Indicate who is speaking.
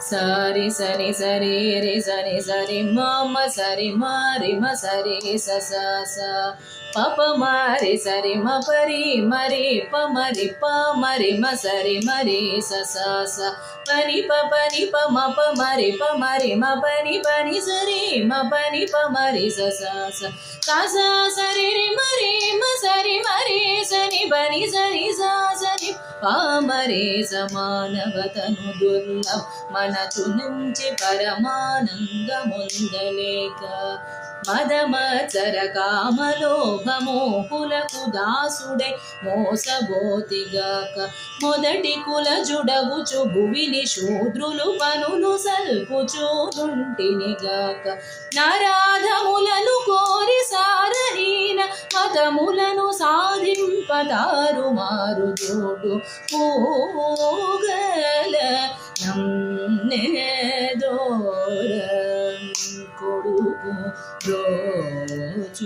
Speaker 1: సరి సరి సరి రి సరి సరి మమ సరి మరి మ సరి స స స పప మరి సరి మ పరి మరి ప మరి ప మరి మ సరి మరి స స స పని ప మ ప మరి మ పని సరి మ పని ప మరి స స స స స సరి రి మరి మ సరి మరి సని పని సరి స సని పామరే సమానవతను దుర్లభ మనసు నుంచి పరమానందముందలేక మదమత్సర కామలోభమోహులకు దాసుడై మోసబోతిగాక మొదటి కుల జుడగుచు భువిని శూద్రులు పనులు సల్పుచూనుంటినిగాక నరాధములను కోరి సారహీన మతములను సాధింపతారు మారు జోడు పోగల నమ్నెదోర కొడుకు రోజురే